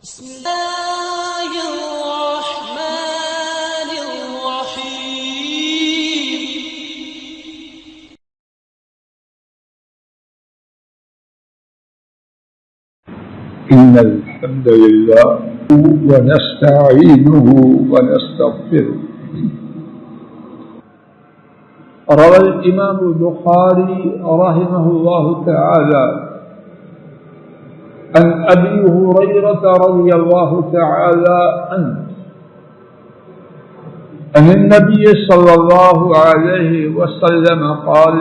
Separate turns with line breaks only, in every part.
بسم الله الرحمن الرحيم.
إن الحمد لله ونستعينه ونستغفره. روى الإمام البخاري رحمه الله تعالى عن أبي هريرة رضي الله تعالى عنه أن النبي صلى الله عليه وسلم قال: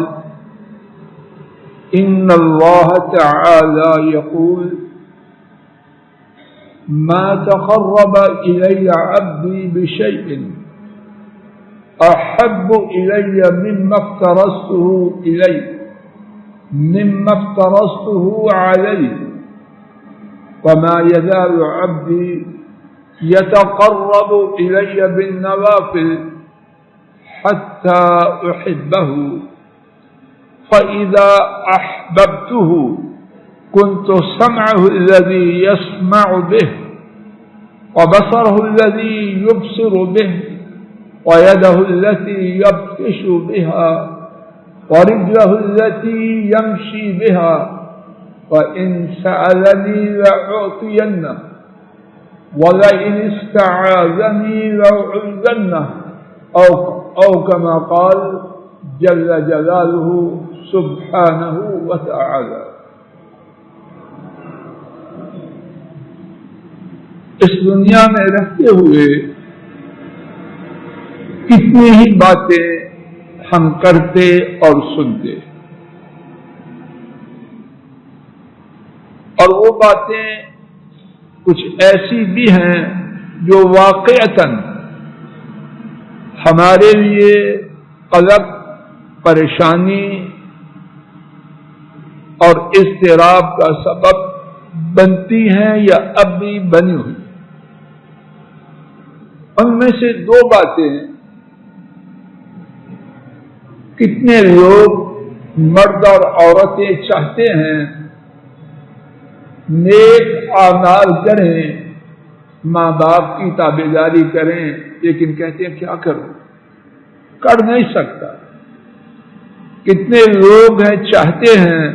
إن الله تعالى يقول: ما تقرب إلي عبدي بشيء أحب إلي مما افترضته عليه، وما يزال عبدي يتقرب إلي بالنوافل حتى أحبه، فإذا أحببته كنت سمعه الذي يسمع به، وبصره الذي يبصر به، ويده التي يبطش بها، ورجله التي يمشي بها، وإن سألني لأعطينه، ولئن استعاذني لأعوذنه، أو كما قال جل جلاله سبحانه وتعالى. اس دنیا میں رہتے ہوئے کتنی ہی باتیں ہم کرتے اور سنتے، اور وہ باتیں کچھ ایسی بھی ہیں جو واقعتاً ہمارے لیے قلق، پریشانی اور اضطراب کا سبب بنتی ہیں یا اب بھی بنی ہوئی۔ ان میں سے دو باتیں کتنے لوگ مرد اور عورتیں چاہتے ہیں نیک اعمال کریں، ماں باپ کی تابعداری کریں، لیکن کہتے ہیں کیا کروں، کر نہیں سکتا۔ کتنے لوگ ہیں چاہتے ہیں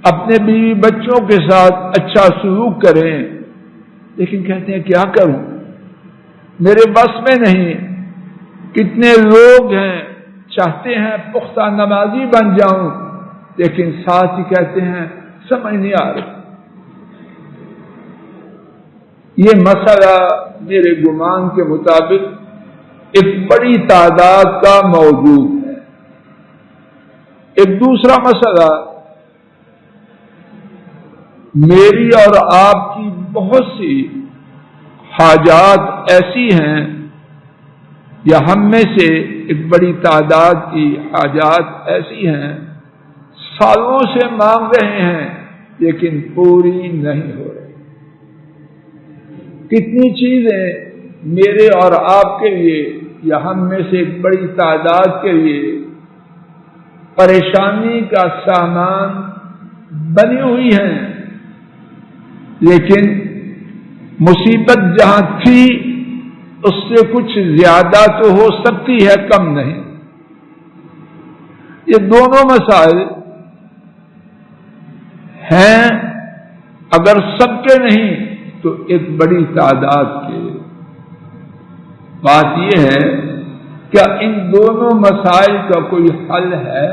اپنے بیوی بچوں کے ساتھ اچھا سلوک کریں، لیکن کہتے ہیں کیا کروں، میرے بس میں نہیں۔ کتنے لوگ ہیں چاہتے ہیں پختہ نمازی بن جاؤں، لیکن ساتھ ہی کہتے ہیں سمجھ نہیں آ رہی۔ یہ مسئلہ میرے گمان کے مطابق ایک بڑی تعداد کا موجود ہے۔ ایک دوسرا مسئلہ، میری اور آپ کی بہت سی حاجات ایسی ہیں، یا ہم میں سے ایک بڑی تعداد کی حاجات ایسی ہیں سالوں سے مانگ رہے ہیں لیکن پوری نہیں ہو رہی۔ کتنی چیزیں میرے اور آپ کے لیے یا ہم میں سے ایک بڑی تعداد کے لیے پریشانی کا سامان بنی ہوئی ہیں، لیکن مصیبت جہاں تھی اس سے کچھ زیادہ تو ہو سکتی ہے، کم نہیں۔ یہ دونوں مسائل ہیں، اگر سب کے نہیں تو ایک بڑی تعداد کے۔ بات یہ ہے کیا ان دونوں مسائل کا کوئی حل ہے؟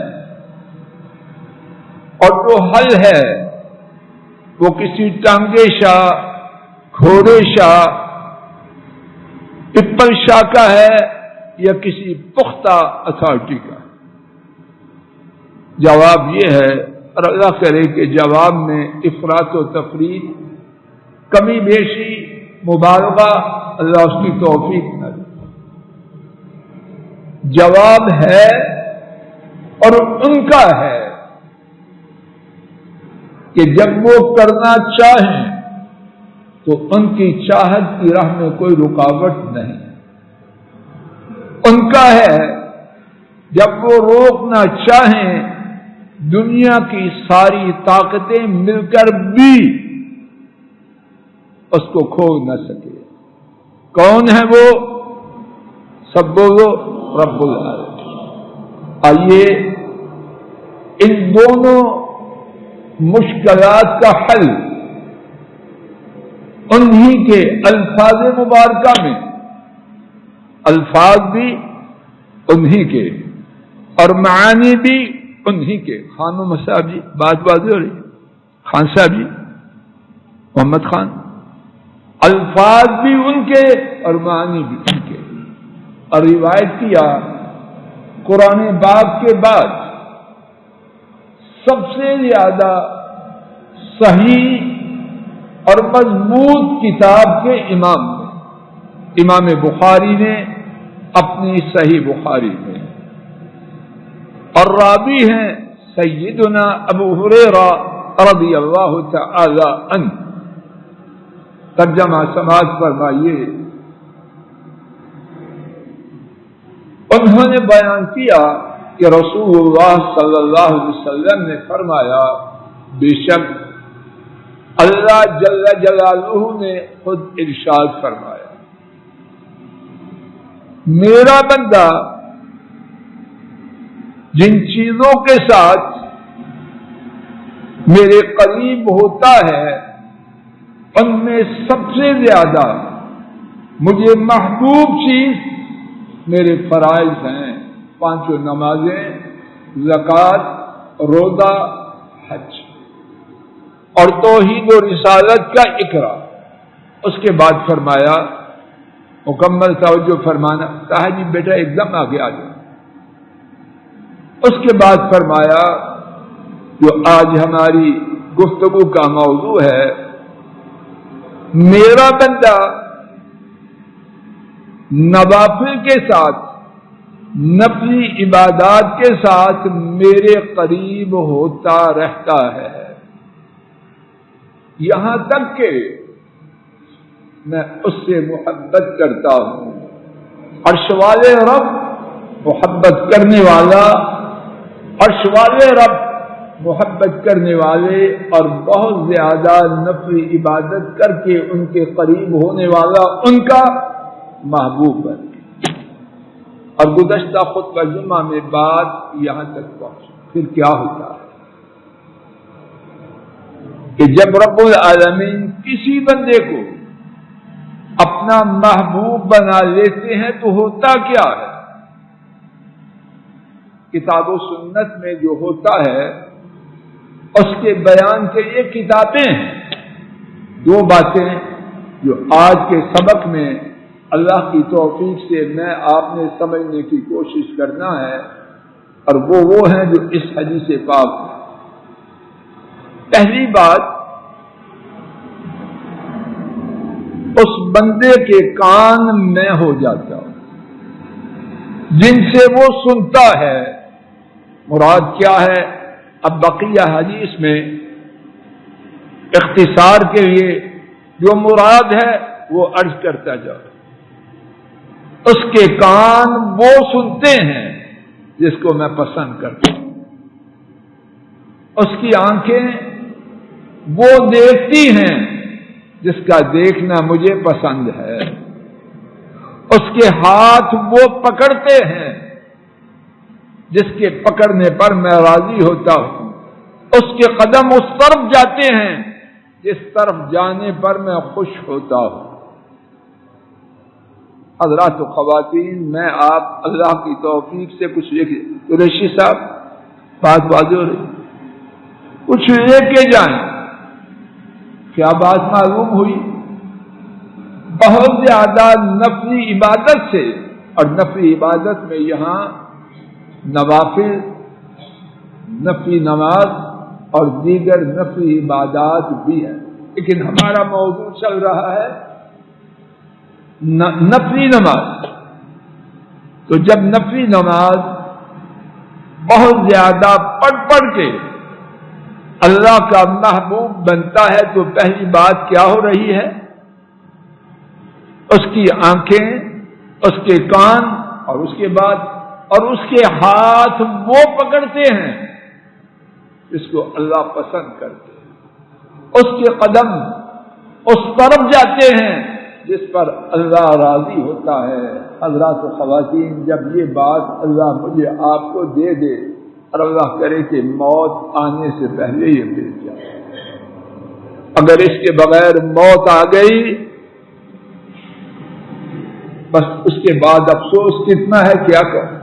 اور جو حل ہے وہ کسی ٹانگے شاہ، گھوڑے شاہ، پپل شاہ کا ہے یا کسی پختہ اتھارٹی کا؟ جواب یہ ہے، اور اللہ کرے کہ جواب میں افراط و تفریط، کمی بیشی، مبالغہ، اللہ اس کی توفیق نہ دے۔ جواب ہے اور ان کا ہے کہ جب وہ کرنا چاہیں تو ان کی چاہت کی راہ میں کوئی رکاوٹ نہیں۔ ان کا ہے جب وہ روکنا چاہیں دنیا کی ساری طاقتیں مل کر بھی اس کو کھو نہ سکے۔ کون ہے وہ؟ سب بولو، رب العالمین۔ آئیے ان دونوں مشکلات کا حل انہی کے الفاظ مبارکہ میں، الفاظ بھی انہی کے اور معانی بھی انہی کے۔ خانم صاحب جی بات واضح ہو رہی ہے؟ خان صاحب جی، محمد خان، الفاظ بھی ان کے اور معانی بھی ان کے۔ اور روایت کیا قرآن پاک کے بعد سب سے زیادہ صحیح اور مضبوط کتاب کے امام نے، امام بخاری نے اپنی صحیح بخاری میں، اور راوی ہیں سیدنا ابو ہریرہ رضی اللہ تعالی عنہ۔ ترجمہ سماعت فرمائیے۔ انہوں نے بیان کیا کہ رسول اللہ صلی اللہ علیہ وسلم نے فرمایا، بے شک اللہ جل جلالہ نے خود ارشاد فرمایا، میرا بندہ جن چیزوں کے ساتھ میرے قریب ہوتا ہے ان میں سب سے زیادہ مجھے محبوب چیز میرے فرائض ہیں، 5 نمازیں، زکوٰۃ، روزہ، حج اور توحید و رسالت کا اقرار۔ اس کے بعد فرمایا، مکمل توجہ فرمانا، کہا جی بیٹا ایک دم آگے آ جائے۔ اس کے بعد فرمایا جو آج ہماری گفتگو کا موضوع ہے، میرا بندہ نوافل کے ساتھ، نفلی عبادات کے ساتھ میرے قریب ہوتا رہتا ہے، یہاں تک کہ میں اس سے محبت کرتا ہوں۔ عرش والے رب محبت کرنے والا، عرش والے رب محبت کرنے والے اور بہت زیادہ نفلی عبادت کر کے ان کے قریب ہونے والا ان کا محبوب بن گیا۔ اور گزشتہ خطبہ جمعہ میں بات یہاں تک پہنچی۔ پھر کیا ہوتا ہے کہ جب رب العالمین کسی بندے کو اپنا محبوب بنا لیتے ہیں تو ہوتا کیا ہے؟ کتاب و سنت میں جو ہوتا ہے اس کے بیان کے لیے کتابیں ہیں۔ 2 باتیں جو آج کے سبق میں اللہ کی توفیق سے میں آپ نے سمجھنے کی کوشش کرنا ہے، اور وہ ہیں جو اس حدیث پاک میں۔ پہلی بات، اس بندے کے کان میں ہو جاتا جن سے وہ سنتا ہے۔ مراد کیا ہے؟ اب بقیہ حدیث میں اختصار کے لیے جو مراد ہے وہ عرض کرتا جاؤ۔ اس کے کان وہ سنتے ہیں جس کو میں پسند کرتا ہوں، اس کی آنکھیں وہ دیکھتی ہیں جس کا دیکھنا مجھے پسند ہے، اس کے ہاتھ وہ پکڑتے ہیں جس کے پکڑنے پر میں راضی ہوتا ہوں، اس کے قدم اس طرف جاتے ہیں جس طرف جانے پر میں خوش ہوتا ہوں۔ حضرات و خواتین، میں آپ اللہ کی توفیق سے کچھ قریشی صاحب بات واضح ہو رہی، کچھ لے کے جائیں۔ کیا بات معلوم ہوئی؟ بہت زیادہ نفلی عبادت سے، اور نفلی عبادت میں یہاں نوافل، نفلی نماز اور دیگر نفلی عبادات بھی ہیں، لیکن ہمارا موضوع چل رہا ہے نفلی نماز۔ تو جب نفلی نماز بہت زیادہ پڑھ کے اللہ کا محبوب بنتا ہے تو پہلی بات کیا ہو رہی ہے؟ اس کی آنکھیں، اس کے کان، اور اس کے بعد اور اس کے ہاتھ وہ پکڑتے ہیں جس کو اللہ پسند کرتے ہیں، اس کے قدم اس طرف جاتے ہیں جس پر اللہ راضی ہوتا ہے۔ حضرات و خواتین، جب یہ بات اللہ مجھے آپ کو دے دے اور اللہ کرے کہ موت آنے سے پہلے یہ مل جائے، اگر اس کے بغیر موت آ گئی بس اس کے بعد افسوس کتنا ہے کیا کریں۔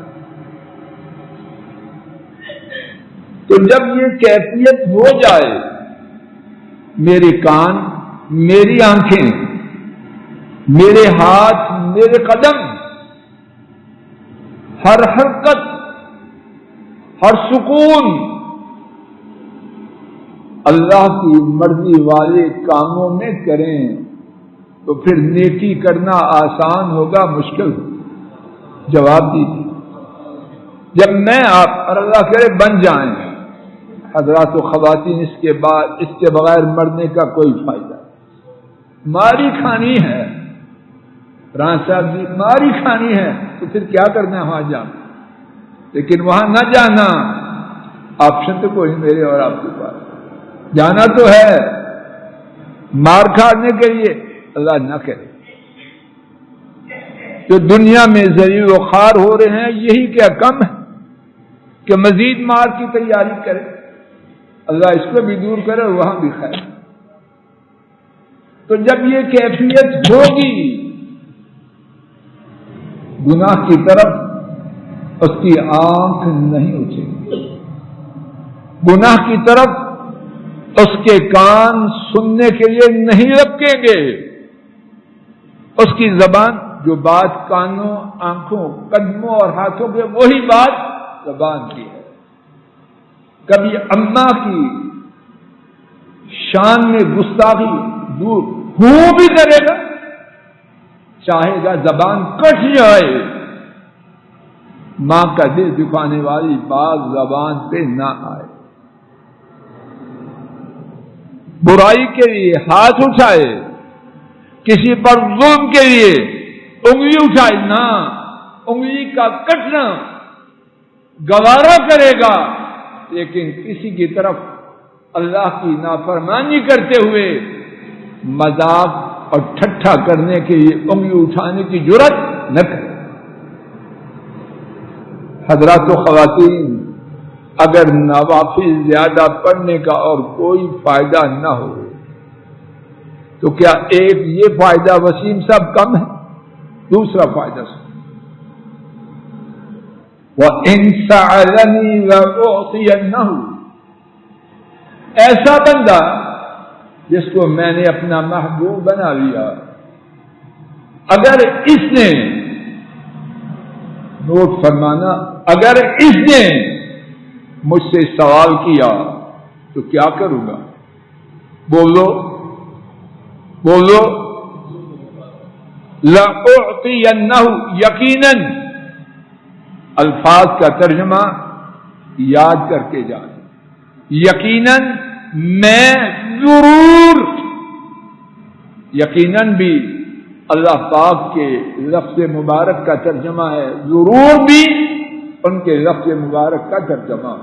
تو جب یہ کیفیت ہو جائے، میرے کان، میری آنکھیں، میرے ہاتھ، میرے قدم، ہر حرکت، ہر سکون اللہ کی مرضی والے کاموں میں کریں تو پھر نیکی کرنا آسان ہوگا مشکل؟ جواب دیجیے۔ جب میں آپ اور اللہ کرے بن جائیں، حضرات و خواتین، اس کے بغیر مرنے کا کوئی فائدہ نہیں۔ ماری کھانی ہے، راں صاحب جی، ماری کھانی ہے تو پھر کیا کرنا ہے؟ وہاں جانا، لیکن وہاں نہ جانا آپشن تو کوئی میرے اور آپ کے پاس، جانا تو ہے مار کھانے کے لیے۔ اللہ نہ کرے جو دنیا میں ذلیل و خوار ہو رہے ہیں، یہی کیا کم ہے کہ مزید مار کی تیاری کرے؟ اللہ اس کو بھی دور کرے اور وہاں بھی خیر۔ تو جب یہ کیفیت ہوگی، گناہ کی طرف اس کی آنکھ نہیں اٹھے گی، گناہ کی طرف اس کے کان سننے کے لیے نہیں لپکیں گے، اس کی زبان جو بات کانوں، آنکھوں، قدموں اور ہاتھوں کے، وہی بات زبان کی ہے۔ کبھی اماں کی شان میں گستاخی دور ہوں بھی کرے گا، چاہے گا زبان کٹ جائے، ماں کا دل دکھانے والی بات زبان پہ نہ آئے۔ برائی کے لیے ہاتھ اٹھائے، کسی پر ظلم کے لیے انگلی اٹھائے نہ، انگلی کا کٹنا گوارا کرے گا، لیکن کسی کی طرف اللہ کی نافرمانی کرتے ہوئے مذاق اور ٹھٹھا کرنے کے لیے انگلی اٹھانے کی جرات نہ کرے۔ حضرات و خواتین، اگر نوافل زیادہ پڑھنے کا اور کوئی فائدہ نہ ہو تو کیا ایک یہ فائدہ وسیم صاحب کم ہے؟ دوسرا فائدہ وَإِن سَأَلَنِي لَأُعْطِيَنَّهُ، ایسا بندہ جس کو میں نے اپنا محبوب بنا لیا، اگر اس نے، نوٹ فرمانا، اگر اس نے مجھ سے سوال کیا تو کیا کروں گا؟ بولو بولو، لَأُعْطِيَنَّهُ، یقیناً الفاظ کا ترجمہ یاد کر کے جائیں، یقیناً میں ضرور، یقیناً بھی اللہ پاک کے لفظ مبارک کا ترجمہ ہے، ضرور بھی ان کے لفظ مبارک کا ترجمہ۔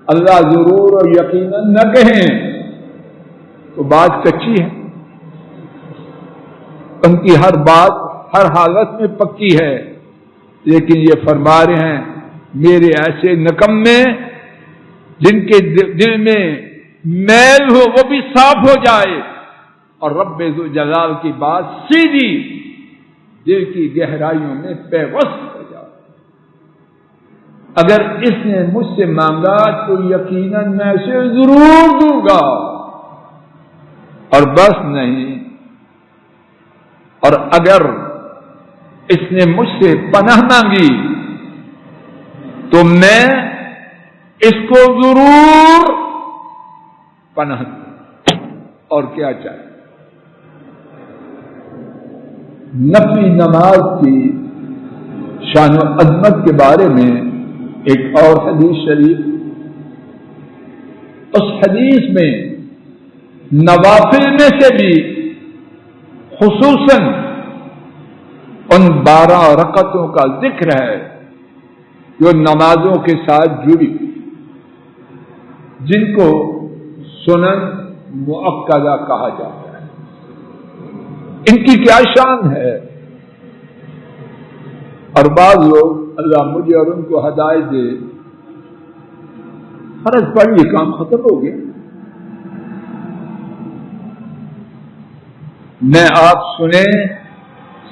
اللہ ضرور اور یقیناً نہ کہیں تو بات کچی ہے، ان کی ہر بات ہر حالت میں پکی ہے، لیکن یہ فرما رہے ہیں میرے ایسے نکمے جن کے دل میں میل ہو وہ بھی صاف ہو جائے اور رب ذو جلال کی بات سیدھی دل کی گہرائیوں میں پیوست ہو جائے۔ اگر اس نے مجھ سے مانگا تو یقیناً میں اسے ضرور دوں گا، اور بس نہیں، اور اگر اس نے مجھ سے پناہ مانگی تو میں اس کو ضرور پناہ دوں، اور کیا چاہیے۔ نفلی نماز کی شان و عظمت کے بارے میں ایک اور حدیث شریف، اس حدیث میں نوافل میں سے بھی خصوصاً ان 12 رکعتوں کا ذکر ہے جو نمازوں کے ساتھ جڑی، جن کو سنن مؤکدہ کہا جاتا ہے. ان کی کیا شان ہے. اور بعض لوگ اللہ مجھے اور ان کو ہدایت دے فرض پڑھ یہ کام ختم ہو گیا. میں آپ سنیں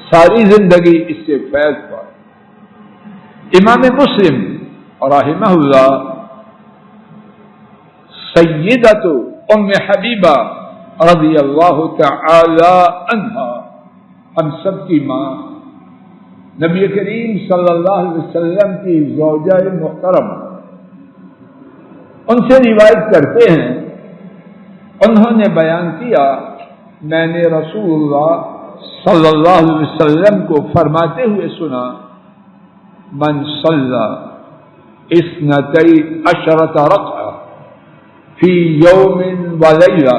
ساری زندگی اس سے فیض پا. امام مسلم رحمہ اللہ سیدۃ ام حبیبہ رضی اللہ تعالی عنہا ہم سب کی ماں نبی کریم صلی اللہ علیہ وسلم کی زوجہ محترم ان سے روایت کرتے ہیں. انہوں نے بیان کیا میں نے رسول اللہ صلی اللہ علیہ وسلم کو فرماتے ہوئے سنا من صلی اثنتی عشرۃ رکعہ فی یوم ولیلہ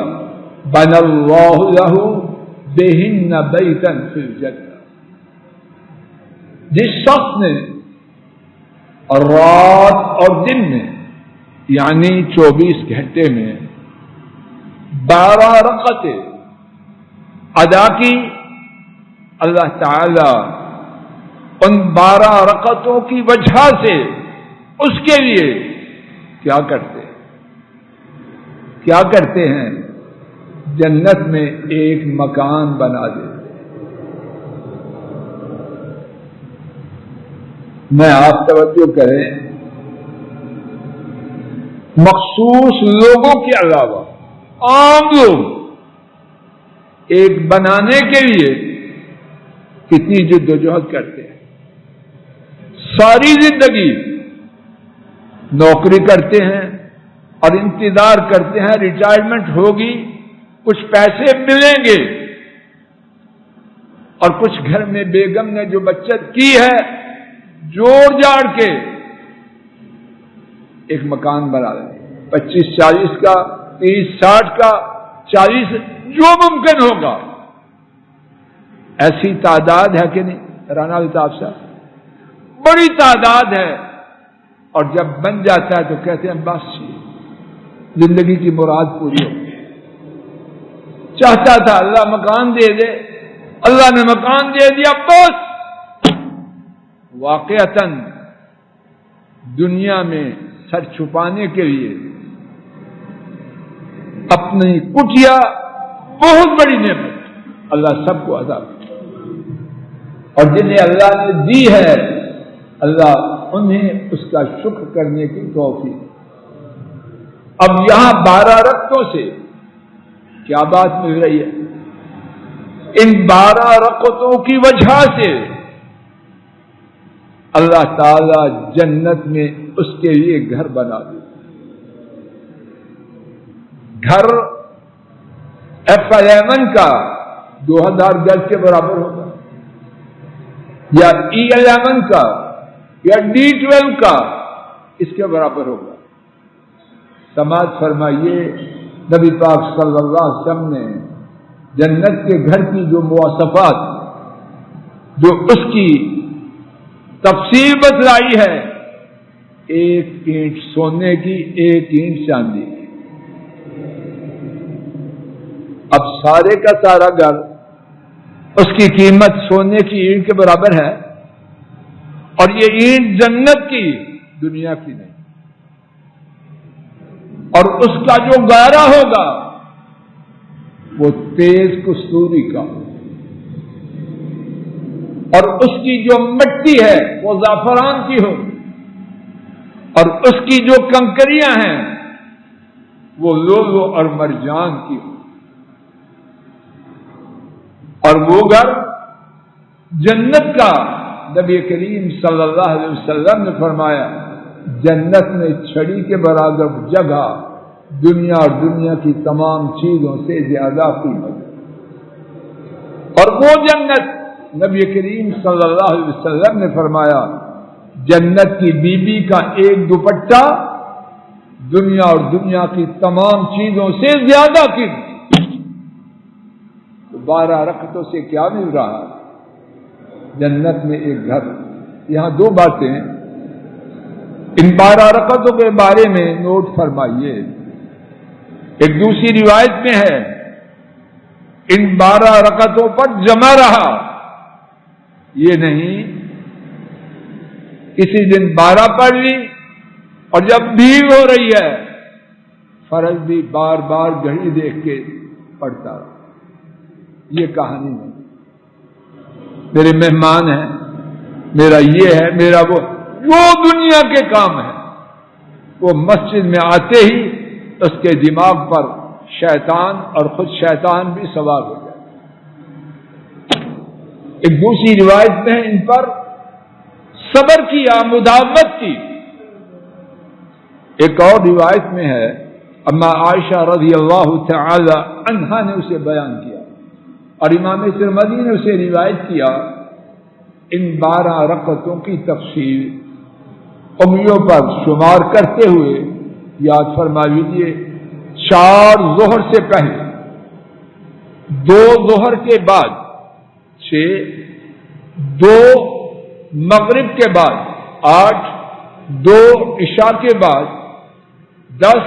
بنى اللہ لہ بہن بیتا فی الجنہ. جس شخص نے رات اور دن میں یعنی 24 گھنٹے میں 12 رکعتیں ادا کی اللہ تعالی ان 12 رکعتوں کی وجہ سے اس کے لیے کیا کرتے ہیں جنت میں ایک مکان بنا دیتے. میں آپ توجہ کریں مخصوص لوگوں کے علاوہ عام لوگ ایک بنانے کے لیے کتنی جدوجہد کرتے ہیں. ساری زندگی نوکری کرتے ہیں اور انتظار کرتے ہیں ریٹائرمنٹ ہوگی کچھ پیسے ملیں گے اور کچھ گھر میں بیگم نے جو بچت کی ہے جوڑ جاڑ کے ایک مکان بنا لیں 25-40 کا 30-60 کا 40 جو ممکن ہوگا. ایسی تعداد ہے کہ نہیں رانا الطاف صاحب؟ بڑی تعداد ہے. اور جب بن جاتا ہے تو کہتے ہیں بس زندگی کی مراد پوری ہو گئی. چاہتا تھا اللہ مکان دے دے, اللہ نے مکان دے دیا بس. واقعتاً دنیا میں سر چھپانے کے لیے اپنی کٹیا بہت بڑی نعمت اللہ سب کو عطا کی, اور جنہیں اللہ نے دی ہے اللہ انہیں اس کا شکر کرنے کی توفیق. اب یہاں 12 رکعتوں سے کیا بات مل رہی ہے؟ ان 12 رکعتوں کی وجہ سے اللہ تعالی جنت میں اس کے لیے گھر بنا دے. گھر F11 کا 2000 گز کے برابر ہوگا یا E11 کا یا D12 کا اس کے برابر ہوگا. سماعت فرمائیے نبی پاک صلی اللہ علیہ وسلم نے جنت کے گھر کی جو مواصفات جو اس کی تفصیل بتلائی ہے, 1 اینٹ سونے کی 1 اینٹ چاندی کی. اب سارے کا سارا گھر اس کی قیمت سونے کی اینٹ کے برابر ہے, اور یہ اینٹ جنت کی دنیا کی نہیں. اور اس کا جو گہرا ہوگا وہ تیز کستوری کا, اور اس کی جو مٹی ہے وہ زعفران کی ہوگی, اور اس کی جو کنکریاں ہیں وہ لولو اور مرجان کی ہوگی. اور وہ گھر جنت کا نبی کریم صلی اللہ علیہ وسلم نے فرمایا جنت میں چھڑی کے برابر جگہ دنیا اور دنیا کی تمام چیزوں سے زیادہ قیمت. اور وہ جنت نبی کریم صلی اللہ علیہ وسلم نے فرمایا جنت کی بیوی کا ایک دوپٹہ دنیا اور دنیا کی تمام چیزوں سے زیادہ قیمت. 12 رکعتوں سے کیا مل رہا ہے؟ جنت میں ایک گھر. یہاں 2 باتیں ان 12 رکعتوں کے بارے میں نوٹ فرمائیے. ایک دوسری روایت میں ہے ان 12 رکعتوں پر جمع رہا، یہ نہیں کسی دن 12 پڑھ لی اور جب بھیڑ ہو رہی ہے فرض بھی بار بار گھڑی دیکھ کے پڑھتا رہا. یہ کہانی نہیں. میرے مہمان ہیں، میرا یہ ہے، میرا وہ جو دنیا کے کام ہے، وہ مسجد میں آتے ہی اس کے دماغ پر شیطان اور خود شیطان بھی سوار ہو جائے. ایک دوسری روایت میں ان پر صبر کیا، مداومت کی. ایک اور روایت میں ہے اما عائشہ رضی اللہ تعالی عنہا نے اسے بیان کیا اور امام ترمذی نے اسے روایت کیا. ان 12 رکعتوں کی تفصیل انگلیوں پر شمار کرتے ہوئے یاد فرما لیجیے. 4 ظہر سے پہلے، 2 ظہر کے بعد، 6، 2 مغرب کے بعد، 8، 2 عشاء کے بعد، 10،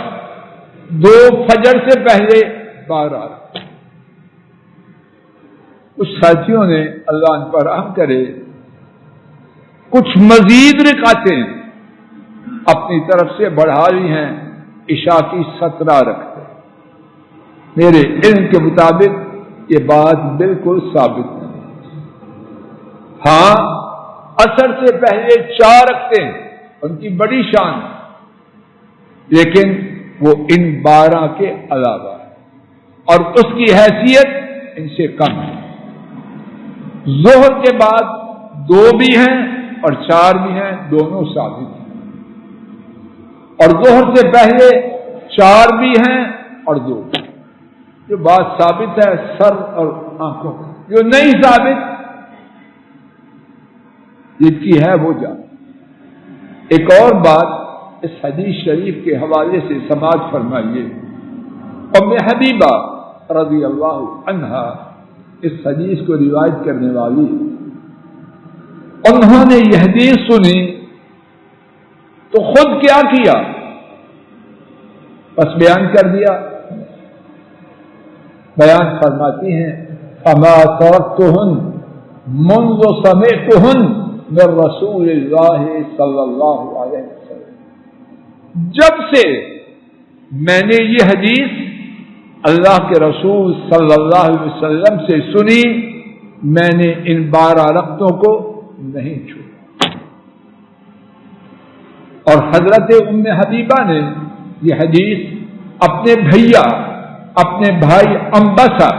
2 فجر سے پہلے، 12. کچھ ساتھیوں نے اللہ ان پر رحم کرے کچھ مزید رکعتیں اپنی طرف سے بڑھا لی ہیں، عشاء کی 17 رکعتیں. میرے علم کے مطابق یہ بات بالکل ثابت نہیں. ہاں عصر سے پہلے 4 رکعتیں ان کی بڑی شان ہے، لیکن وہ ان 12 کے علاوہ ہے اور اس کی حیثیت ان سے کم ہے. ظہر کے بعد 2 بھی ہیں اور 4 بھی ہیں، دونوں ثابت ہیں. اور ظہر سے پہلے 4 بھی ہیں اور 2. جو بات ثابت ہے سر اور آنکھوں، جو نہیں ثابت جس کی ہے وہ جان. ایک اور بات اس حدیث شریف کے حوالے سے سماعت فرمائیے. ام حبیبہ رضی اللہ عنہا اس حدیث کو روایت کرنے والی، انہوں نے یہ حدیث سنی تو خود کیا کیا؟ بس بیان کر دیا. بیان فرماتی ہیں فما ترکتہن منذ سمعتہن من رسول اللہ صلی اللہ علیہ وسلم. جب سے میں نے یہ حدیث اللہ کے رسول صلی اللہ علیہ وسلم سے سنی، میں نے ان 12 رکعتوں کو نہیں چھوڑا. اور حضرت ام حبیبہ نے یہ حدیث اپنے بھیا، اپنے بھائی انبسہ،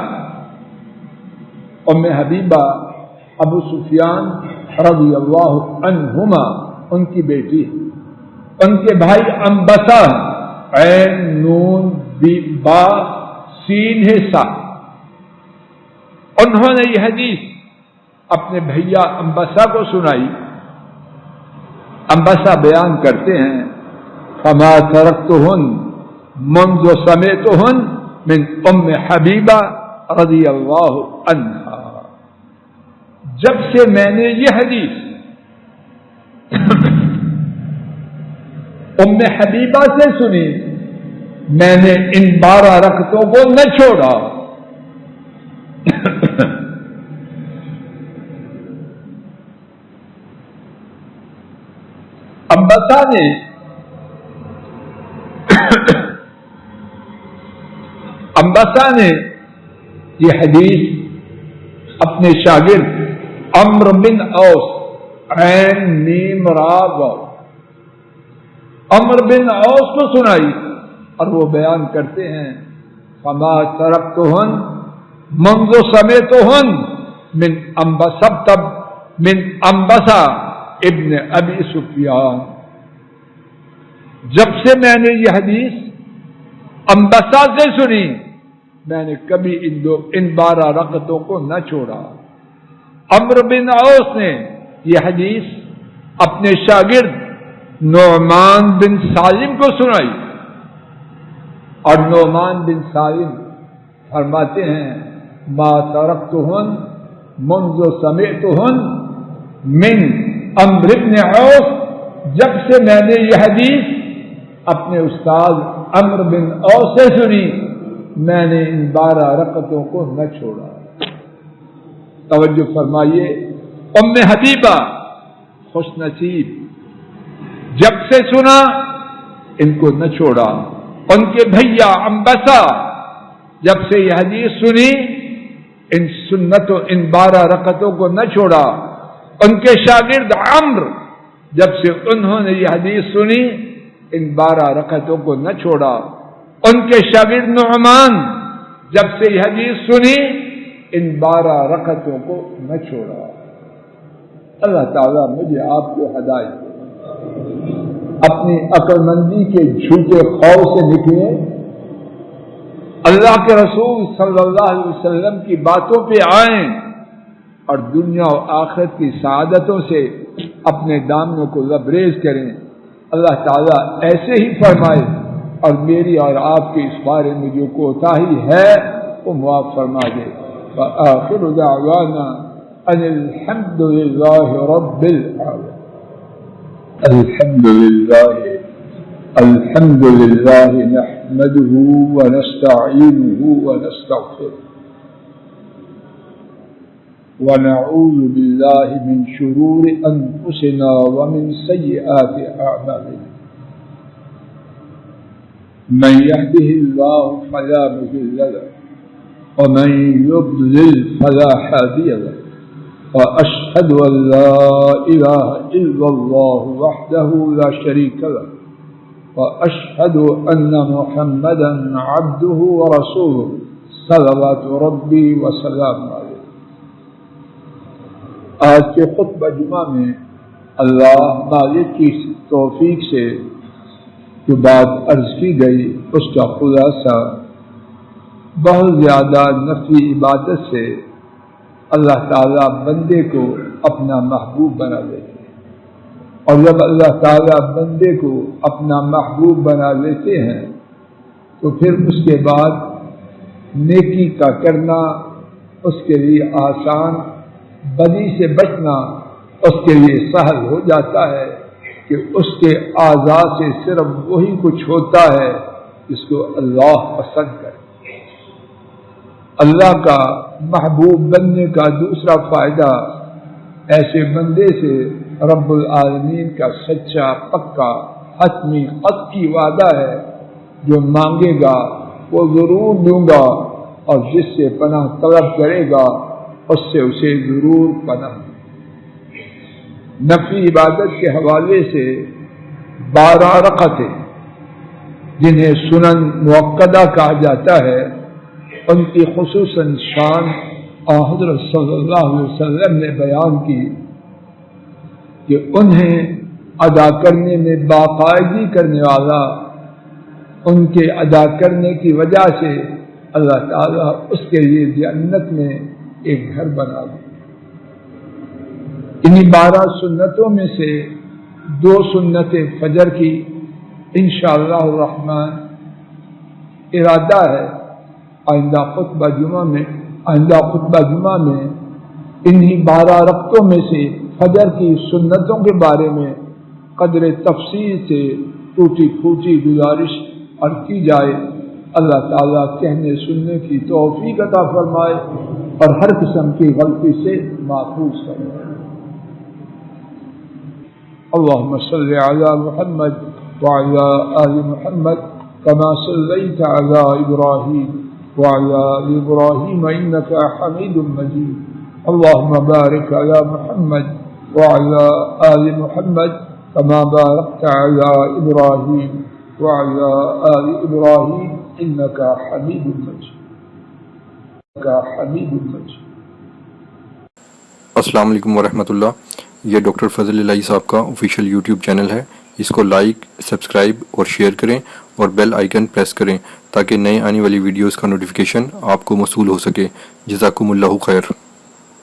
ام حبیبہ ابو سفیان رضی اللہ عنہما ان کی بیٹی، ان کے بھائی انبسہ، عین نون با سین سا، انہوں نے یہ حدیث اپنے بھیا انبسہ کو سنائی. انبسہ بیان کرتے ہیں فما ترکتہن منذ سمعتہن من ام حبیبہ رضی اللہ عنہا. جب سے میں نے یہ حدیث ام حبیبہ سے سنی، میں نے ان 12 رکعتوں کو نہ چھوڑا. انبسہ نے یہ حدیث اپنے شاگرد عمرو بن اوس، عین میم را واو، عمرو بن اوس کو سنائی اور وہ بیان کرتے ہیں فما ترکتہن منذ سمعتہن من انبسہ ابن ابی سفیان. جب سے میں نے یہ حدیث انبسہ سے سنی، میں نے کبھی ان 12 رکعتوں کو نہ چھوڑا. عمرو بن اوس نے یہ حدیث اپنے شاگرد نعمان بن سالم کو سنائی اور نعمان بن سالم فرماتے ہیں ما ترکتہن منذ سمعتہن من عمرو بن اوس. جب سے میں نے یہ حدیث اپنے استاد عمرو بن اوس سے سنی، میں نے ان 12 رکعتوں کو نہ چھوڑا۔ توجہ فرمائیے، ام حبیبہ خوش نصیب، جب سے سنا ان کو نہ چھوڑا۔ ان کے بھیا عنبسہ جب سے یہ حدیث سنی ان سنتوں، ان 12 رکعتوں کو نہ چھوڑا۔ ان کے شاگرد عمرو جب سے انہوں نے یہ حدیث سنی ان 12 رکعتوں کو نہ چھوڑا۔ ان کے شاگرد نعمان جب سے یہ حدیث سنی ان 12 رکعتوں کو نہ چھوڑا۔ اللہ تعالیٰ مجھے آپ کو ہدایت دے، اپنی عقل مندی کے جھوٹے خوف سے نکلے، اللہ کے رسول صلی اللہ علیہ وسلم کی باتوں پہ آئیں اور دنیا و آخرت کی سعادتوں سے اپنے دامنوں کو لبریز کریں۔ اللہ تعالیٰ ایسے ہی فرمائے اور میری اور آپ کے اس بارے میں جو کوتاہی ہے وہ معاف فرما دے۔ وآخر دعوانا ان الحمد للہ رب العالمین۔ الحمد للہ نحمده ونستعینه ونستغفره ونعوذ باللہ من شرور انفسنا ومن سیئات اعمالنا، من يهده الله فلا مضل له ومن يضلل فلا هادي له، وأشهد أن لا إله إلا الله وحده لا شريك له، وأشهد أن محمدا عبده ورسوله صلوات ربي وسلام عليه۔ آج کے خطبہ جمعہ میں اللہ مالک کی توفیق سے جو بات عرض کی گئی اس کا خلاصہ بہت زیادہ نفلی عبادت سے اللہ تعالیٰ بندے کو اپنا محبوب بنا لیتے ہیں، اور جب اللہ تعالیٰ بندے کو اپنا محبوب بنا لیتے ہیں تو پھر اس کے بعد نیکی کا کرنا اس کے لیے آسان، بدی سے بچنا اس کے لیے سہل ہو جاتا ہے کہ اس کے اعضاء سے صرف وہی کچھ ہوتا ہے جس کو اللہ پسند کرے۔ اللہ کا محبوب بننے کا دوسرا فائدہ ایسے بندے سے رب العالمین کا سچا پکا حتمی قطعی وعدہ ہے، جو مانگے گا وہ ضرور دوں گا، اور جس سے پناہ طلب کرے گا اس سے اسے ضرور پناہ۔ نفلی عبادت کے حوالے سے 12 رکعتیں جنہیں سنن مؤکدہ کہا جاتا ہے، ان کی خصوصاً شان حضرت صلی اللہ علیہ وسلم نے بیان کی کہ انہیں ادا کرنے میں باقاعدگی کرنے والا، ان کے ادا کرنے کی وجہ سے اللہ تعالیٰ اس کے لیے جنت میں ایک گھر بنا دے۔ انہی 12 سنتوں میں سے 2 سنت فجر کی انشاءاللہ الرحمن ارادہ ہے آئندہ خطبہ جمعہ میں انہی 12 رکعتوں میں سے فجر کی سنتوں کے بارے میں قدر تفصیل سے ٹوٹی پھوٹی گزارش اور کی جائے۔ اللہ تعالیٰ کہنے سننے کی توفیق عطا فرمائے اور ہر قسم کی غلطی سے محفوظ فرمائے۔ اللهم صل على محمد وعلى آل محمد كما صليت على إبراهيم وعلى آل إبراهيم إنك حميد مجيد۔ اللهم بارك على محمد وعلى آل محمد كما باركت على إبراهيم وعلى آل إبراهيم إنك حميد مجيد۔
السلام علیکم ورحمۃ اللہ۔ یہ ڈاکٹر فضل الہی صاحب کا آفیشیل یوٹیوب چینل ہے، اس کو لائک، سبسکرائب اور شیئر کریں اور بیل آئیکن پریس کریں تاکہ نئے آنے والی ویڈیوز کا نوٹیفیکیشن آپ کو موصول ہو سکے۔ جزاکم اللہ خیر۔